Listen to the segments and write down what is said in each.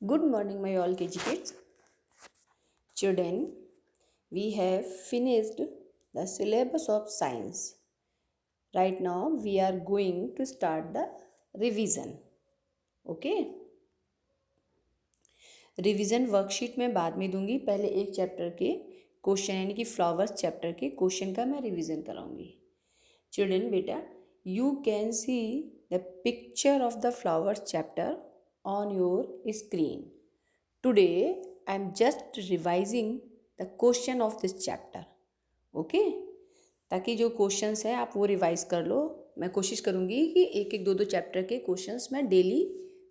Good morning, my all KG kids. Children, we have finished the syllabus of science. Right now, we are going to start the revision. Okay? Revision worksheet में बाद में दूंगी. पहले एक chapter के question यानी कि flowers chapter के क्वेश्चन का मैं रिवीजन कराऊंगी. चिल्ड्रन बेटा, you can see the picture of the flowers chapter on your screen. Today I am just revising the question of this chapter. Okay ताकि जो क्वेश्चंस हैं आप वो रिवाइज कर लो. मैं कोशिश करूँगी कि एक एक दो दो चैप्टर के क्वेश्चंस मैं डेली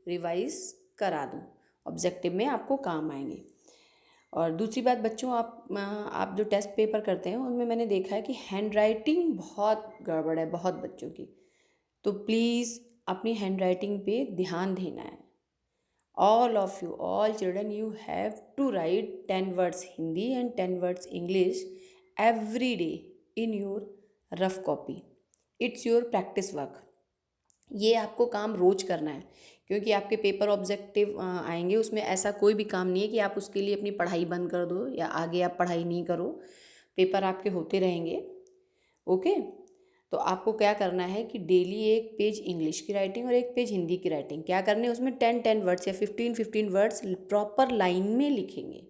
रिवाइज करा दूँ. ऑब्जेक्टिव में आपको काम आएंगे. और दूसरी बात बच्चों, आप जो टेस्ट पेपर करते हैं उनमें मैंने देखा है कि हैंड राइटिंग बहुत गड़बड़ है बहुत बच्चों की. तो प्लीज़ अपनी हैंड राइटिंग पे ध्यान देना है. All of you, all children, you have to write 10 words Hindi and 10 words English every day in your rough copy. It's your practice work. ये आपको काम रोज करना है क्योंकि आपके पेपर ऑब्जेक्टिव आएंगे. उसमें ऐसा कोई भी काम नहीं है कि आप उसके लिए अपनी पढ़ाई बंद कर दो या आगे आप पढ़ाई नहीं करो. पेपर आपके होते रहेंगे. ओके तो आपको क्या करना है कि डेली एक पेज इंग्लिश की राइटिंग और एक पेज हिंदी की राइटिंग क्या करने हैं. उसमें 10 वर्ड्स या 15 वर्ड्स प्रॉपर लाइन में लिखेंगे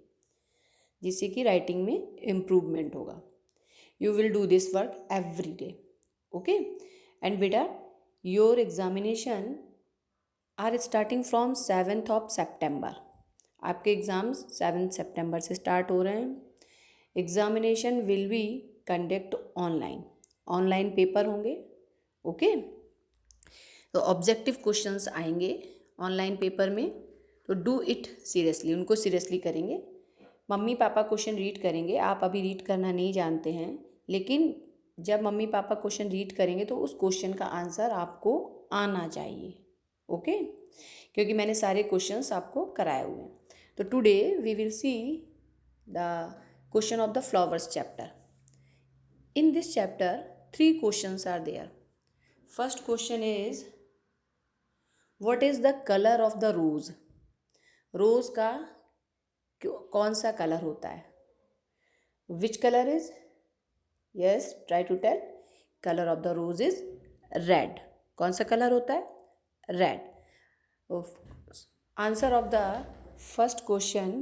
जिससे कि राइटिंग में इम्प्रूवमेंट होगा. You will do this work every day. Okay and बेटा, your examination are starting from 7th of September. आपके एग्ज़ाम्स 7 सितंबर से स्टार्ट हो रहे हैं. Examination will be conduct online paper होंगे. ओके तो ऑब्जेक्टिव क्वेश्चंस आएंगे ऑनलाइन पेपर में. तो डू इट सीरियसली, उनको सीरियसली करेंगे. मम्मी पापा क्वेश्चन रीड करेंगे. आप अभी रीड करना नहीं जानते हैं, लेकिन जब मम्मी पापा क्वेश्चन रीड करेंगे तो उस क्वेश्चन का आंसर आपको आना चाहिए. ओके क्योंकि मैंने सारे क्वेश्चंस आपको कराए हुए हैं. तो today we will see the question of the flowers chapter. In this chapter, 3 questions are there. First question is, what is the color of the rose? रोज़ का कौन सा कलर होता है? Which color is? Yes, try to tell. Color of the rose is red. कौन सा colour होता है? Red. Answer of the first question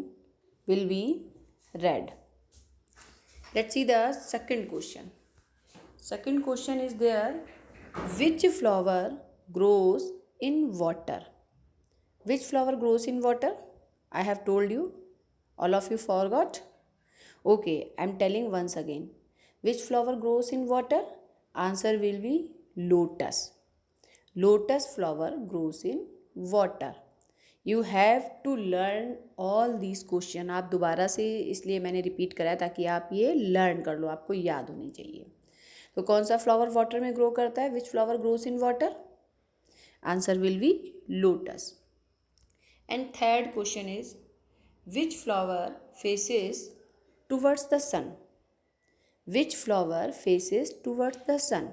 will be red. Let's see the second question. Second question is there, which flower grows in water? Which flower grows in water? I have told you. All of you forgot? Okay, I am telling once again. Which flower grows in water? Answer will be lotus. Lotus flower grows in water. You have to learn all these question. आप दोबारा से इसलिए मैंने repeat कराया ताकि आप ये learn कर लो, आपको याद होनी चाहिए. तो कौन सा फ्लावर वाटर में ग्रो करता है? Which flower grows in water? Answer will be lotus. And third question is, which flower faces towards the sun? Which flower faces towards the sun?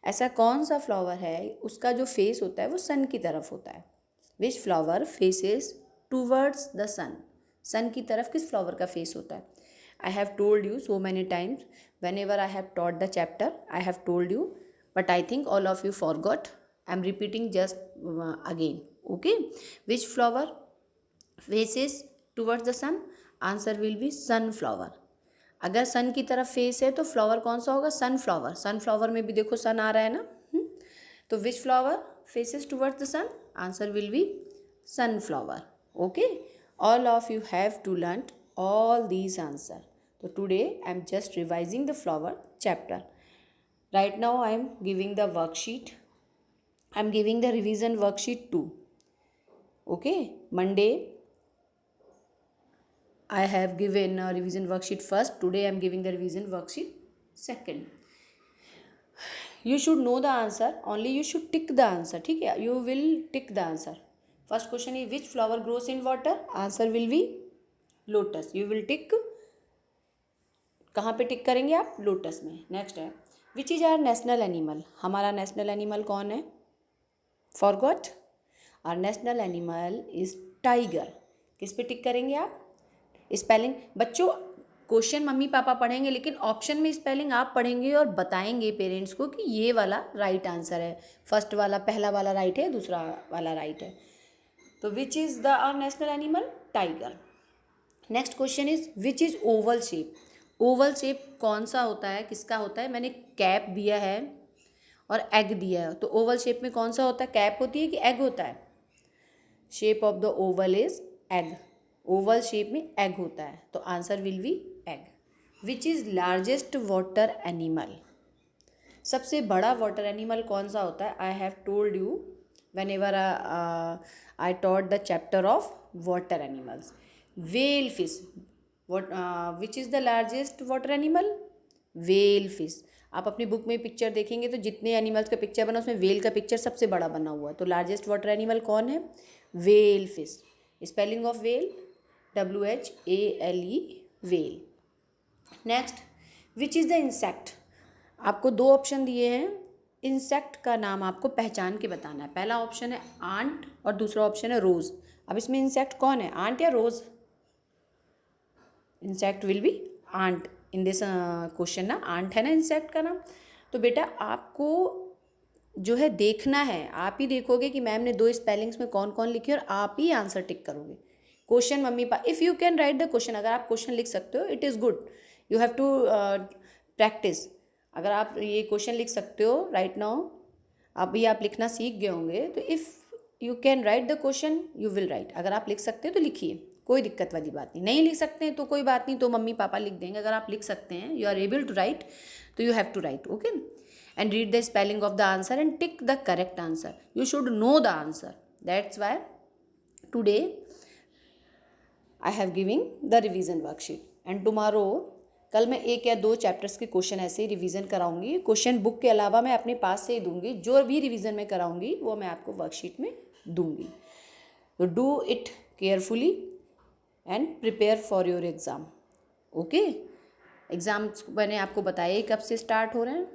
ऐसा कौन सा फ्लावर है उसका जो फेस होता है वो सन की तरफ होता है? Which flower faces towards the sun? Sun की तरफ किस फ्लावर का फेस होता है? I have told you so many times whenever I have taught the chapter. I have told you, but I think all of you forgot. I am repeating just again. Okay, which flower faces towards the sun? Answer will be sunflower. अगर सन की तरफ face है तो flower कौन सा होगा? Sunflower. Sunflower में भी देखो सन आ रहा है ना. तो which flower faces towards the sun? Answer will be sunflower. Okay, all of you have to learn all these answer. So today I am just revising the flower chapter. Right now I am giving the worksheet. I am giving the revision worksheet 2. Okay, Monday I have given a revision worksheet first. Today I am giving the revision worksheet second. You should know the answer. Only you should tick the answer. ठीक है, you will tick the answer. First question is, which flower grows in water? Answer will be lotus. You will tick. कहाँ पे टिक करेंगे आप? Lotus में. Next है, which is our national animal? हमारा national animal कौन है? Forgot? Our national animal is tiger. किस पे टिक करेंगे आप? स्पेलिंग बच्चों क्वेश्चन मम्मी पापा पढ़ेंगे, लेकिन ऑप्शन में स्पेलिंग आप पढ़ेंगे और बताएंगे पेरेंट्स को कि ये वाला राइट आंसर है, फर्स्ट वाला पहला वाला राइट है, दूसरा वाला राइट है। तो which is the our national animal? Tiger. Next question is which is oval shape? Oval shape कौन सा होता है, किसका होता है? मैंने कैप दिया है और एग दिया है, तो ओवल शेप में कौन सा होता है? कैप होती है कि एग होता है? Shape of the Oval is egg. Oval shape में एग होता है, तो answer will B egg. Which is largest water animal? सबसे बड़ा वाटर एनिमल कौन सा होता है? I have told you when ever I taught the chapter of water animals. Well fish. Which is the largest water animal? Well fish. आप अपनी book में picture देखेंगे तो जितने एनिमल्स का पिक्चर बना उसमें वेल का पिक्चर सबसे बड़ा बना हुआ है, तो लार्जेस्ट वाटर एनिमल कौन है? Well fish. Spelling of well WHALE, well. Next, which is the insect? आपको दो ऑप्शन दिए हैं, इंसेक्ट का नाम आपको पहचान के बताना है। पहला ऑप्शन है आंट और दूसरा ऑप्शन है रोज़। अब इसमें इंसेक्ट कौन है, आंट या rose? Insect will be ant in this question ना, आंट है ना इंसेक्ट का नाम। तो बेटा आपको जो है देखना है, आप ही देखोगे कि मैम ने दो स्पेलिंग्स में कौन कौन लिखी और आप ही आंसर टिक करोगे। क्वेश्चन मम्मी पापा, if you can write the question, अगर आप क्वेश्चन लिख सकते हो it is good, you have to practice. अगर आप ये क्वेश्चन लिख सकते हो राइट नाउ, अभी आप लिखना सीख गए होंगे, तो if you can write the question you will write. अगर आप लिख सकते हैं तो लिखिए, कोई दिक्कत वाली बात नहीं। नहीं लिख सकते हैं तो कोई बात नहीं, तो मम्मी पापा लिख देंगे। अगर आप लिख सकते हैं, you are able to write, तो you have to write, okay. And read the spelling of the answer and tick the correct answer. You should know the answer, that's why today I have giving the revision worksheet. And tomorrow, कल मैं एक या दो chapters के question ऐसे ही revision कराऊंगी। Question book के अलावा मैं अपने पास से ही दूंगी, जो भी रिवीजन में कराऊंगी वो मैं आपको वर्कशीट में दूंगी। तो do it carefully and prepare for your exam, okay. Exams मैंने आपको बताया कब से स्टार्ट हो रहे हैं,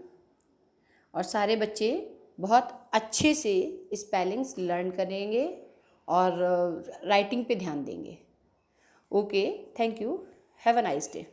और सारे बच्चे बहुत अच्छे से स्पेलिंग्स लर्न करेंगे और राइटिंग पे ध्यान देंगे, okay. Thank you, have a nice day.